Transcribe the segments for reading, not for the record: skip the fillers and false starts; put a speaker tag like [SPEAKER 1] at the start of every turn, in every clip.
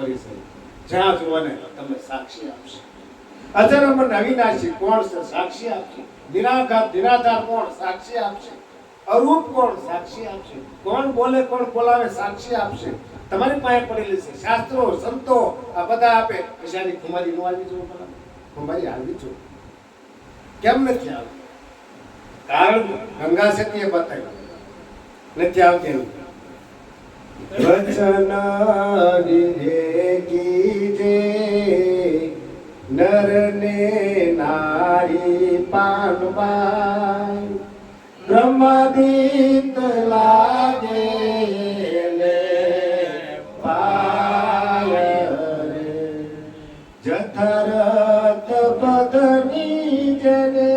[SPEAKER 1] પરિચય જ્યાં જુઓ ને તમે સાક્ષી આપશે. અજર અમર અવિનાશી કોણ છે? સાક્ષી આપશે. નિરાધાર કોણ? સાક્ષી આપશે. અરૂપ કોણ? સાક્ષી આપશે. કોણ બોલે કોણ બોલાવે? સાક્ષી આપશે. તમારી પાસે પડેલી છે શાસ્ત્રો સંતો આ બધા આપે. પછી ખુમારી નો આવી જવું પડે. ખુમારી આવી જો કેમ નથી આવી? કારણ ગંગા સતીએ બતાવ્યું નથી આવતી. વચન કીજે નર ને નારી પાનવાય બ્રહ્માદિત લાગે લે પાય રે જઠરત બદની જને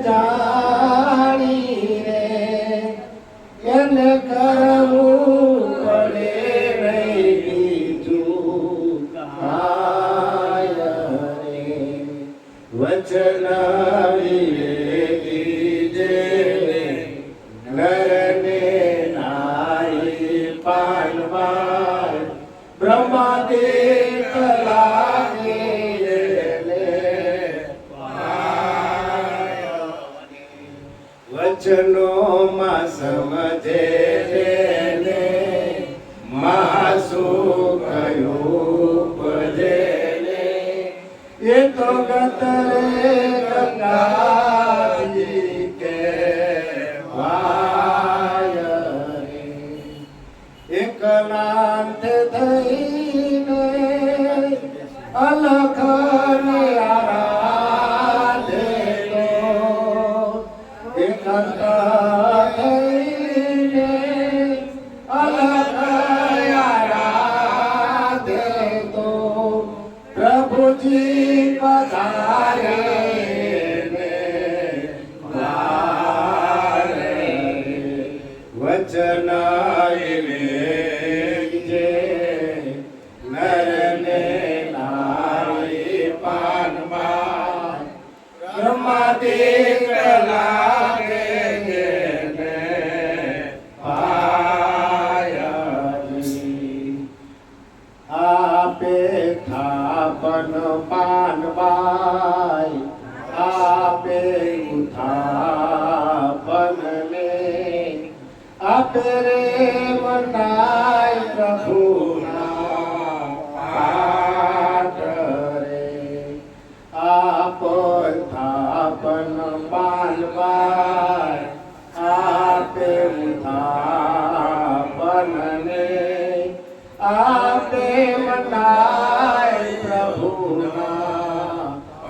[SPEAKER 1] જાણી રે એને કરવું પડે નહીં બીજું કાય રે વચન કીજે નરને નારી પાનવાય બ્રહ્માદિત લાગે વચનો માં સમજે ને માસુ કયું પજે ને એ તો ગતરે ગંગાજી કે વાય રે એકલાંત થઈને અલખ ને આરાધે પ્રભુજી પધારે વચન નરને નારી પાનમાં બ્રહ્માદિત લાગે આપે થાપન પાનવાય આપે ઉથાપન ને આપે રે મનાય પ્રભુના પાઠ રે આપ થાપન પાનવાય આપે ઉથાપન ને આપે મનાય પ્રભુના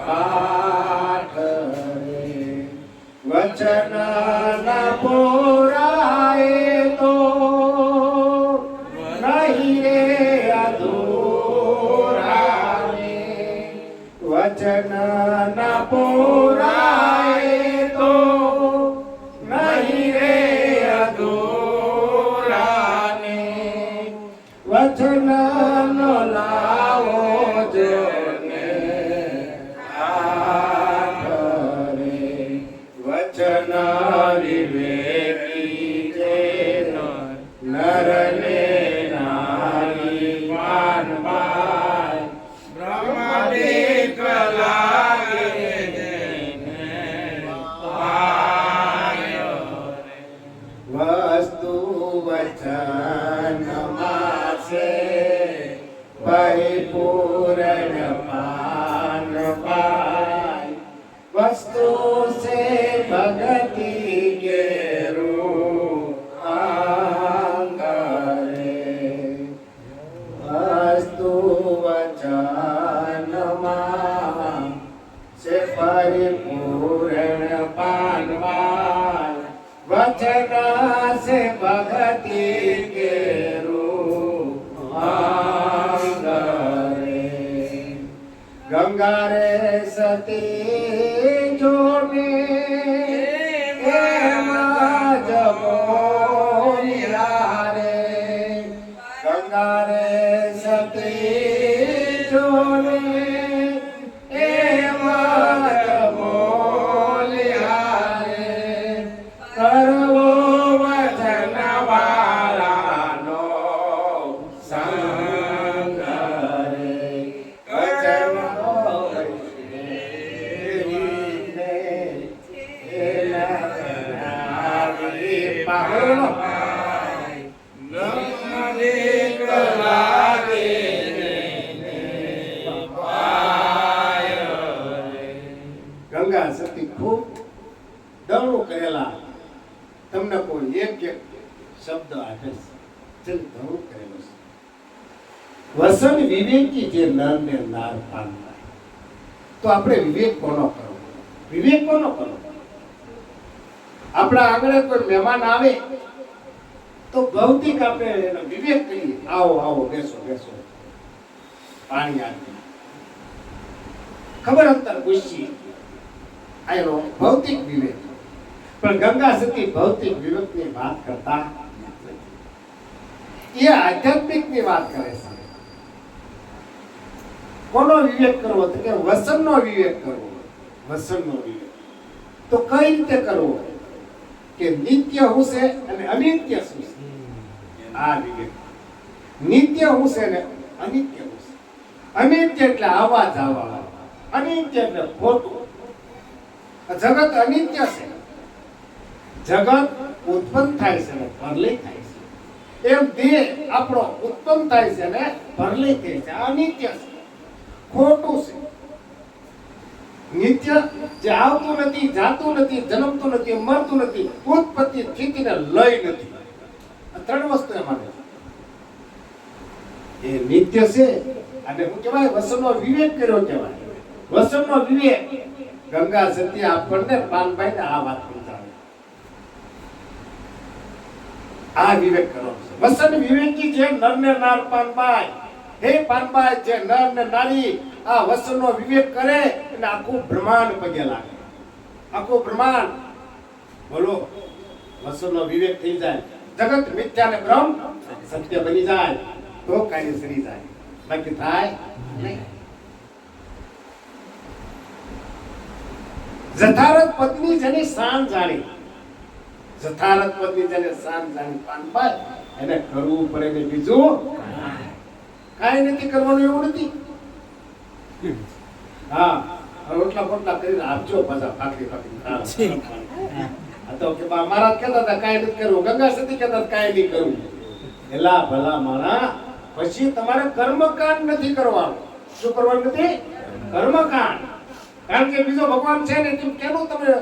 [SPEAKER 1] પાઠ રે વચન ના પુરાય તો નહીં રે અધૂરા રે વચન ના પુરાય તો નહીં રે અધૂરા ને વચન નો લાવો જોને હાથ રે વચન વિવેકી જે નરને નારી માનવાય બ્રહ્માદિત લાગે વસ્તુ વચન માસે પરિપૂર્ણ પાન પાય વસ્તુ સે ભગતિ કે રૂપાંગ રે વસ્તુ વચન માસે પરિપૂર્ણ પાન પાય वचन से भगति के रूपांग रे गंगा रे सती जो गंगा रे सती जो કરવો વચન વાળાનો એક એક શબ્દ આપે છે ચલ ઘણું કરેલું છે વસન વિવેકી જે નર ને નાર પામતા તો આપણે વિવેક કોનો કરવો વિવેક કોનો કરવો આપણા આંગણે કોઈ મહેમાન આવે તો ભૌતિક આપણે એનો વિવેક કરીએ આવો આવો બેસો બેસો પાણી આપીએ ખબર અંતર પૂછીએ આ એનો ભૌતિક વિવેક પણ ગંગા સતી ભૌતિક વિવેકની વાત કરતા એ આધ્યાત્મિકની વાત કરે છે કોનો વિવેક કરવો તો કે વસનનો વિવેક કરવો વસનનો વિવેક તો કઈ રીતે કરવો કે નિત્ય હું છે અને અનિત્ય શું છે આ વિવેક નિત્ય હું છે ને અનિત્ય હું છે અનિત્ય એટલે આવા જવા અનિત્ય એટલે ખોટું જગત અનિત્ય છે જગત ઉત્પન્ન થાય છે ને પ્રલય થાય છે એમ દેહ આપણો ઉત્પન્ન થાય છે ને પ્રલય થાય છે અનિત્ય છે ખોટું છે નિત્ય જે આવતું નથી જાતું નથી જન્મતું નથી મરતું નથી ઉત્પત્તિ સ્થિતિ ને લય નથી આ ત્રણ વસ્તુ એમાં એ નિત્ય છે અને હું કહેવાય વસનનો વિવેક કર્યો કહેવાય વસનનો વિવેક ગંગા સતી આપણને પાનભાઈ ને આ વાત સમજાવે આ વિવેક કરો વસન વિવેકી છે નર ને નાર પાનભાઈ હે પાનભાઈ જે નર ને નારી આ વસનનો વિવેક કરે એટલે આખું બ્રહ્માંડ પગે લાગે આખું બ્રહ્માંડ બોલો વસનનો વિવેક થઈ જાય જગત મિથ્યા ને બ્રહ્મ સત્ય બની જાય તો કાંઈ સરી જાય બાકી થાય નહીં જથારત પત્ની જેની શાન જાણી જથારત પત્ની જેને શાન જાણી પાનભાઈ એને કરવું પડે ને બીજું કાંઈ નથી કરવાનું એવું નથી હા રોટલા ફોટલા કરીને આપજો પાછા ફાકરી ફાકરી આ તો કે મારા કહેતા હતા કાંઈ નથી કરવું ગંગા સતી કહેતા હતા કાંઈ નહીં કરવું એલા ભલા માણા પછી તમારે કર્મકાંડ નથી કરવાનું શું કરવાનું નથી કર્મકાંડ કારણ કે બીજો ભગવાન છે ને તેમ કેનું તમે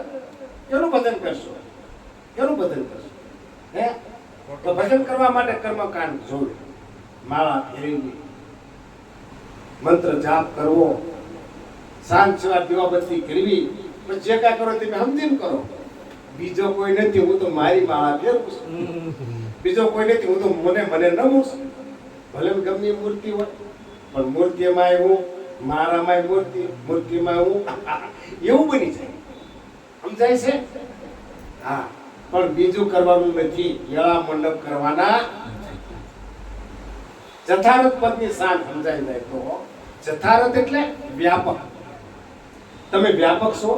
[SPEAKER 1] કેનું ભજન કરશો કેનું ભજન કરશો હે તો ભજન કરવા માટે કર્મકાંડ જોવે માળા ફેરવી મંત્ર જાપ કરવો સાંજ સવાર દીવાબત્તી કરવી પછી જે કાંઈ કરો તમે સમજીને કરો બીજો કોઈ નથી હું તો મારી માળા ફેરવું છું બીજો કોઈ નથી હું તો મને નમું છું ભલે ગમે મૂર્તિ હોય પણ મૂર્તિમાં હું મારામાં મૂર્તિમાં હું એવું બની જાય સમજાય છે હા પણ બીજું કરવાનું નથી વેળા મંડપ કરવાના જથારત પદની શાન સમજાઈ જાય તો જથારત એટલે વ્યાપક તમે વ્યાપક છો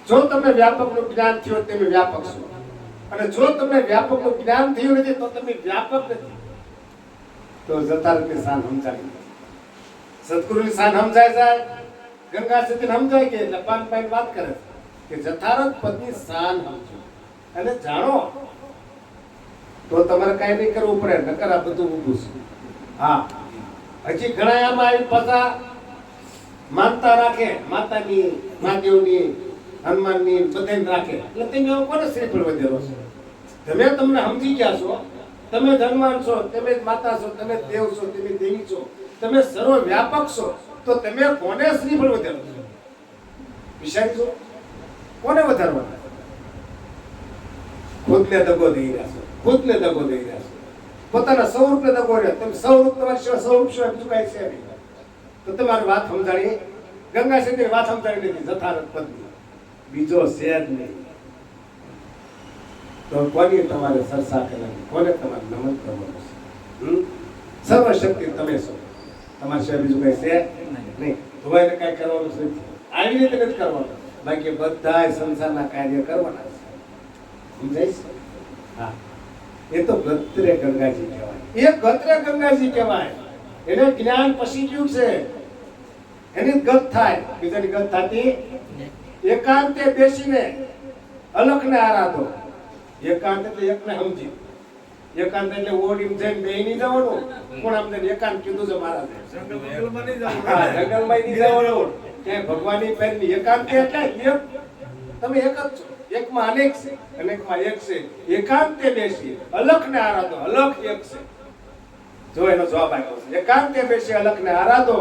[SPEAKER 1] જો તમને વ્યાપકનું જ્ઞાન થયું તમે વ્યાપક છો અને જો તમને વ્યાપકનું જ્ઞાન થયું નથી તો તમે વ્યાપક નથી તો જથારતની શાન સમજાવી સદગુરુની શાન સમજાય જાય ગંગા સતીને સમજાય કે એટલે પાન વાત કરે કે જથારત પદની શાન સમજો અને જાણો તો તમારે કાંઈ નહીં કરવું પડે નકર આ બધું ઊભું છે હા હજી ઘણા આમાં આવી પાછા માનતા રાખે માતાની મહાદેવની હનુમાનની બધાને રાખે એટલે તમે કોને શ્રીફળ વધેલો છો તમે તમને સમજી ગયા છો તમે જ હનુમાન છો તમે જ માતા છો તમે દેવ છો તમે દેવી છો તમે સર્વ વ્યાપક છો તો તમે કોને શ્રીફળ વધેલો છો વિચારી છો કોને વધારવાના ખુદને દગો દઈ રહ્યા છો ખુદને દગો દઈ રહ્યા છો પોતાના સ્વરૂપને દગો રહ્યા તમે સ્વરૂપ તમારી સિવાય સ્વરૂપ સિવાય બીજું કાંઈ છે નહીં તો તમારી વાત સમજાણી ગંગા સતીની વાત સમજાણી નથી જથારત પદની બીજો છે જ નહીં તો કોની તમારે સરસા કરવાની કોને તમારે નમન કરવાનું છે સર્વશક્તિ તમે છો તમારે સિવાય બીજું કઈ છે નહીં ધોવાઈને કઈ કરવાનું છે આવી રીતે નથી કરવાનું બાકી બધા સંસારના કાર્ય કરવાના છે સમજાય છે હા એ તો ગત્રે ગંગાજી કહેવાય એ ગત્રે ગંગાજી કહેવાય એને જ્ઞાન પછી ગયું છે એની ગત થાય બીજાની ગત થતી એકાંતે બેસીને અલખને આરાધો એકાંત એટલે એકને સમજી એકાંત એટલે ઓડીમ જઈને બે નહીં જવાનું પણ અમને એકાંત કીધું છે મહારાજે જંગલમાં નહીં જવાનું ક્યાંય ભગવાનની પેરની એકાંત એટલે એક તમે એક જ છો એકમાં અનેક છે, અનેકમાં એક છે. એકાંતે બેસી અલખને આરાધો, અલખ એક છે. જો એનો જવાબ આપ્યો છે, એકાંતે બેસી અલખને આરાધો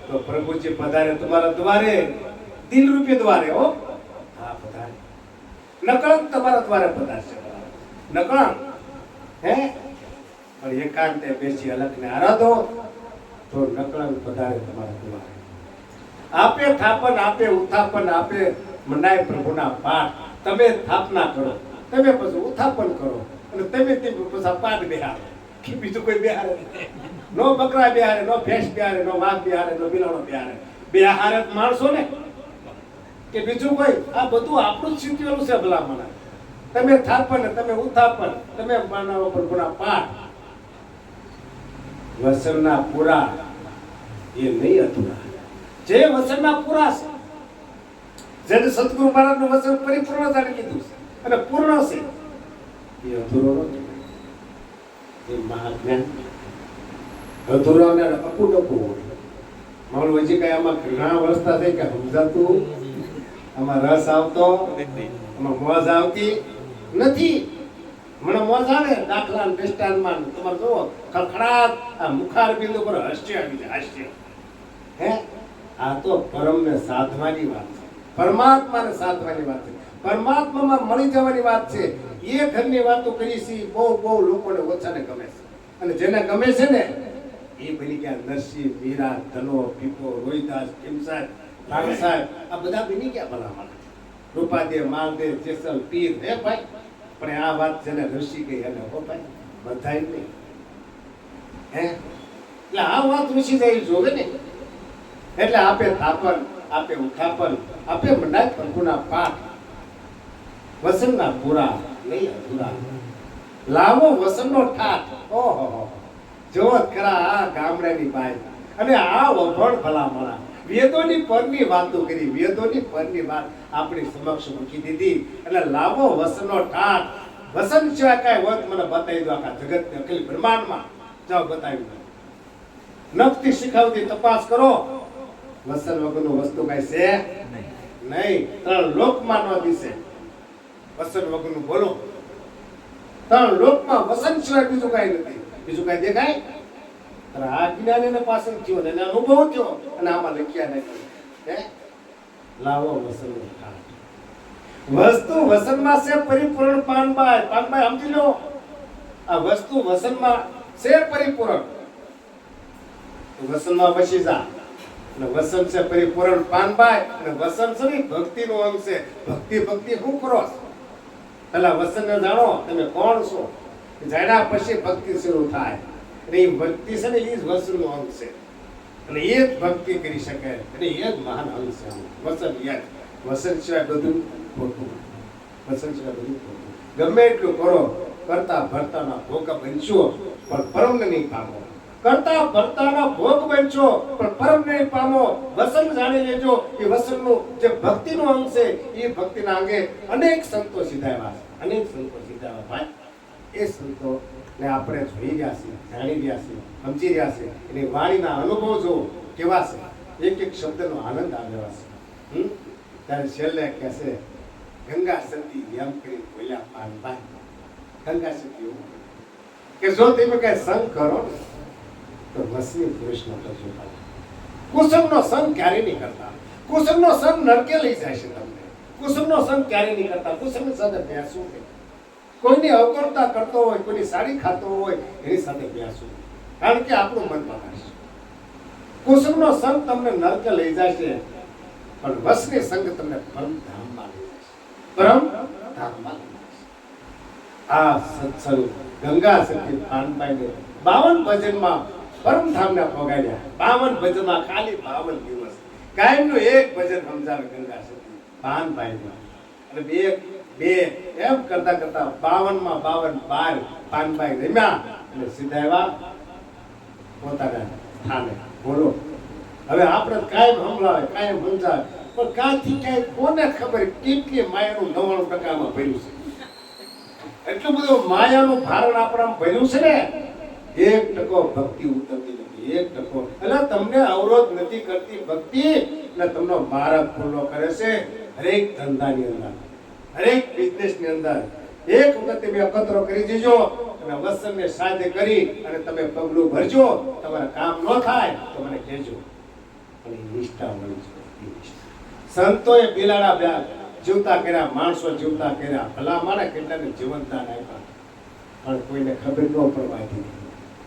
[SPEAKER 1] તો પ્રભુજી પધારે તમારા દ્વારે, દિલ રૂપી દ્વારે. હો, હા પધારે. નકળંક તમારા દ્વારે પધારશે, નકળંક. હે, પણ એકાંતે બેસી અલખને આરાધો તો નકળંક પધારે તમારા દ્વારે. આપે થાપન, આપે ઉત્થાપન, આપે મનાય પ્રભુના પાઠ. તમે સ્થાપના કરો, તમે પછી ઉત્થાપન કરો, અને તમે પછી પાઠ બેહારો. કે બીજું કોઈ બેહારે નો બકરા બેહારે, નો ભેંસ બેહારે, નો વાઘ બેહારે, નો બિલાડો બેહારે. બેહારે માણસો ને કે બીજું કોઈ? આ બધું આપણું જ શીખવેલું છે ભલામણ. તમે થાપન, તમે ઉત્થાપન, તમે બનાવો પ્રભુના પાઠ. વસનના પૂરા એ નહીં અધૂરા. જે વસનના પૂરા છે, જેને સદગુરુ મહારાજનું વચન પરિપૂર્ણ જાણી લીધું છે અને પૂર્ણ છે, એ અધૂરો નથી. એ મહાજ્ઞાન અધૂરો અને અપૂટપુ હોય. મારું હજી કઈ આમાં ઘણા વર્ષતા થઈ કે સમજાતું, આમાં રસ આવતો, આમાં મોજ આવતી નથી. મને મોજ આવે દાખલા દ્રષ્ટાંતમાં. તમારે જુઓ ખડખડાટ આ મુખાર બિંદુ પર હાસ્ય આવી જાય, હાસ્ય. હે, આ તો પરમને સાધવાની વાત છે, પરમાત્માને સાધવાની વાત છે, પરમાત્મામાં મળી જવાની વાત છે. એ ઘરની વાતો કરી છે, બહુ લોકોને ઓછાને ગમે છે. અને જેને ગમે છે ને એ બની ગયા નરસિંહ, મીરા, ધનો, પીપો, રોહિદાસ, કિમસાહેબ, રામસાહેબ. આ બધા બની ગયા ભલામણ. રૂપાદેવ, માલદેવ, જેસલ, પીર. હે ભાઈ, પણ આ વાત જેને ઋષિ ગઈ એને હો ભાઈ, બધાય નહીં. હે, એટલે આ વાત ઋષિ જાય જોવે ને. એટલે આપે થાપન, આપે ઉત્થાપન, આપે મંડાય પ્રભુના પાઠ. વસનના પૂરા નહીં અધૂરા. લાવો વસનનો ઠાઠ. ઓહો, જો ખરા આ ગામડાની બાઈ અને આ વભણ ભલામણા વેદોની પરની વાતો કરી, વેદોની પરની વાત આપણી સમક્ષ મૂકી દીધી. એટલે લાવો વસનનો ઠાઠ. વસન સિવાય કાંઈ હોત મને બતાવી દો આખા જગતને, અખિલ બ્રહ્માંડમાં. જાઓ બતાવી દો. નખથી શીખાવતી તપાસ કરો. વસન વગરનું વસ્તુ કાંઈ છે નહીં. ત્રણ લોકમાં ન દિશે વસન વગરનું. બોલો, ત્રણ લોકમાં વસન સિવાય બીજું કાંઈ નથી. બીજું કાંઈ દેખાય? આ જ્ઞાન એને પાછળ થયો ને અનુભવ થયો અને આમાં લખ્યા નથી. હે, લાવો વસનનો ઠાઠ. વસ્તુ વસનમાં છે પરિપૂર્ણ. પાનબાઈ, પાનબાઈ સમજી લો, આ વસ્તુ વસનમાં છે પરિપૂર્ણ. વસનમાં વસી જા. અને વસન છે પરિપૂર્ણ પાનબાઈ. અને વસન છે ને ભક્તિનું અંગ છે. ભક્તિ શું કરો? પેલા વસનને જાણો તમે કોણ છો. જાણ્યા પછી ભક્તિ શરૂ થાય. અને એ ભક્તિ છે ને એ જ વસનનું અંગ છે. અને એ જ ભક્તિ કરી શકે. અને એ જ મહાન અંગ છે વસન. યાદ, વસન સિવાય બધું ખોટું. વસન સિવાય બધું ખોટું. ગમે એટલું કરો, કરતા ભરતાના ભોગ બનશો પણ પરમને નહીં પામો. કરતા ભરતાના ભોગ બનશો પણ પરમને નહીં પામો. વસન જાણી લેજો. એ વસનનું જે ભક્તિનું અંગ છે એ ભક્તિના અંગે અનેક સંતો સીધાવ્યા છે, અનેક સંતો સીધાવ્યા. ભાઈ, એ સંતો ને આપણે જોઈ રહ્યા છીએ, જાણી રહ્યા છીએ, સમજી રહ્યા છીએ. એની વાણીના અનુભવ જો કેવા છે, એક એક શબ્દનો આનંદ આવ્યો છે. ત્યારે છેલ્લે કહે છે, ગંગા સતી એમ કરી બોલ્યા પાનભાઈ. ગંગા સતી એવું કે જો તમે કઈ સંગ કરો ને તો મસી કૃષ્ણ કરજો. કુસુમનો સંગ ક્યારે નહીં કરતા. કુસુમનો સંગ નરકે લઈ જાય છે તમને. કુસુમનો સંગ ક્યારે નહીં કરતા. કુસુમની સાથે બેસવું કે કોઈની અવગણતા કરતો હોય, કોઈની સાડી ખાતો હોય એની સાથે બેસવું, કારણ કે આપણું મન બગાડશે. કુસુમનો સંગ તમને નરકે લઈ જાય છે, પણ વસની સંગ તમને પરમધામમાં લઈ જાય છે. પરમધામમાં લઈ જાય છે. આ સત્સંગ ગંગા સતી પાનબાઈને 52 ભજનમાં પરમધામને પહોંચાડ્યા. 52 ભજનમાં ખાલી 52 દિવસ કાયમનું એક ભજન સમજાવે ગંગા સતી પાનબાઈમાં. અને બે એમ કરતા 52 માં 52 પાનબાઈ રમ્યા અને સીધા એવા પોતાના સ્થાને. બોલો, હવે આપણે કાયમ સંભળાવે, કાયમ સમજાવે, પણ કાંથી કાંઈ કોને ખબર કેટલી માયાનું 99% ભર્યું છે. એટલું બધું માયાનું ભારણ આપણામાં ભર્યું છે ને, 1% ભક્તિ ઉતરતી નથી. 1% એટલે તમને અવરોધ નથી કરતી ભક્તિ, ને તમને માર્ગ ખુલ્લો કરે છે હરેક ધંધાની અંદર, હરેક બિઝનેસ ની અંદર એક વખત તમે અકતરો કરી દેજો અને વસનને સાધે કરી અને તમે પગલું ભરજો, તમારા કામ ન થાય તો મને કહેજો. અને નિષ્ઠા મળી જાય. સંતોએ બિલાડા જીવતા કર્યા, માણસો જીવતા કર્યા, ભલા માણસ કેટલાને જીવનદાન આપ્યા, પણ કોઈને ખબર ન પડવા દીધી.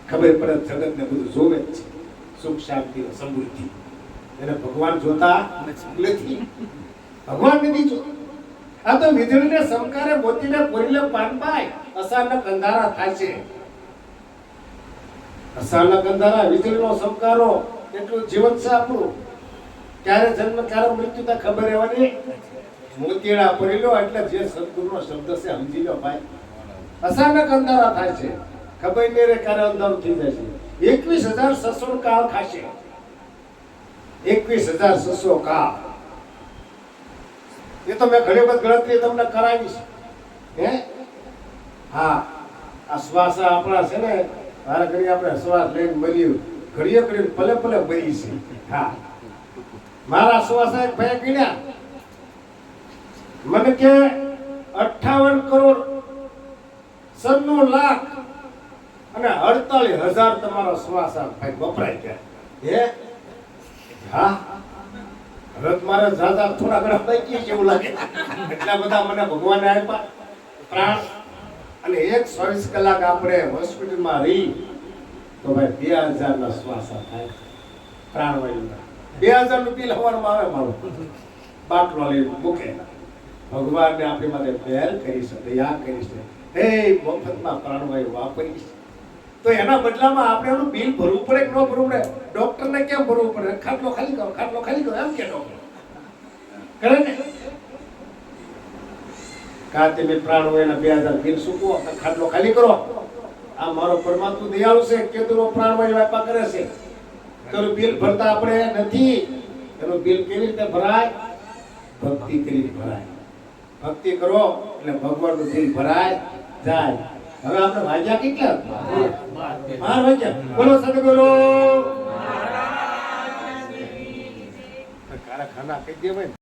[SPEAKER 1] ખબર પડે જગતને બધું જોવે જ છે, સુખ શાંતિ સમૃદ્ધિ. એને ભગવાન જોતા નથી, ભગવાન નથી જોતા. આ તો વીજળીને સમકારે મોતીને કોરીલે પાનપાય, અસાનક અંધારા થાય છે. અસાનક અંધારા, વીજળીનો સમકારો એટલું જીવન છે આપણું. ક્યારે જન્મ ક્યારે મૃત્યુ તો ખબર રહેવાની. મોતીડા કોરીલો એટલે જે સદગુરુનો શબ્દ છે સમજી લો ભાઈ. અસાનક અંધારા થાય છે, ખબર નહીં રે ક્યારે અંધારું થઈ જાય છે. 21,600 કાળ ખાશે, 21,600 કાળ. એ તો મેં ઘણી વખત ગણતરી તમને કરાવીશ. હે હા, આ શ્વાસ આપણા છે ને, મારા ઘડી આપણે શ્વાસ લઈને મળ્યું, ઘડીએ ઘડીએ ભલે ભલે મરી છે. હા, મારા શ્વાસ એક ભાઈ ગણ્યા, મને કે 58,96,00,000 અને 48,000 તમારો શ્વાસ ભાઈ વપરાય ગયા. હે હા, હવે મારે જાજા થોડા ઘણા પૈકી જેવું લાગે, એટલા બધા મને ભગવાને આપ્યા પ્રાણ. અને 124 કલાક આપણે હોસ્પિટલમાં રહી તો ભાઈ 2,000 ના શ્વાસ થાય પ્રાણવાયુના. 2,000 નું બિલ હવારમાં આવે મારું, બાટલો લઈ મૂકે. ભગવાનને આપણી માટે પહેલ કરી છે, દયા કરી છે, હે મફતમાં પ્રાણવાયુ વાપરીશ, તો એના બદલામાં આપણે એનું બિલ ભરવું પડે કે ન ભરવું પડે? ડોક્ટરને કેમ ભરવું પડે? ખાટલો ખાલી કરો, ખાટલો ખાલી કરો એમ કે ડોક્ટર કરે ને. કા તમે પ્રાણવાયુના 2,000 બિલ ચૂકવો, ખાટલો ખાલી કરો. આ મારો પરમાત્મા દયાળુ છે, કેદુરો પ્રાણવાયુ આપ્યા કરે છે, તો બિલ ભરતા આપણે નથી. એનું બિલ કેવી રીતે ભરાય? ભક્તિ કરીને ભરાય. ભક્તિ કરો એટલે ભગવાનનું દિલ ભરાય જાય. હવે આપણે વાગ્યા કેટલા? 12 વાગ્યા. બોલો સદગુરુ મહારાજ. ખાના ખાઈ દેવાય.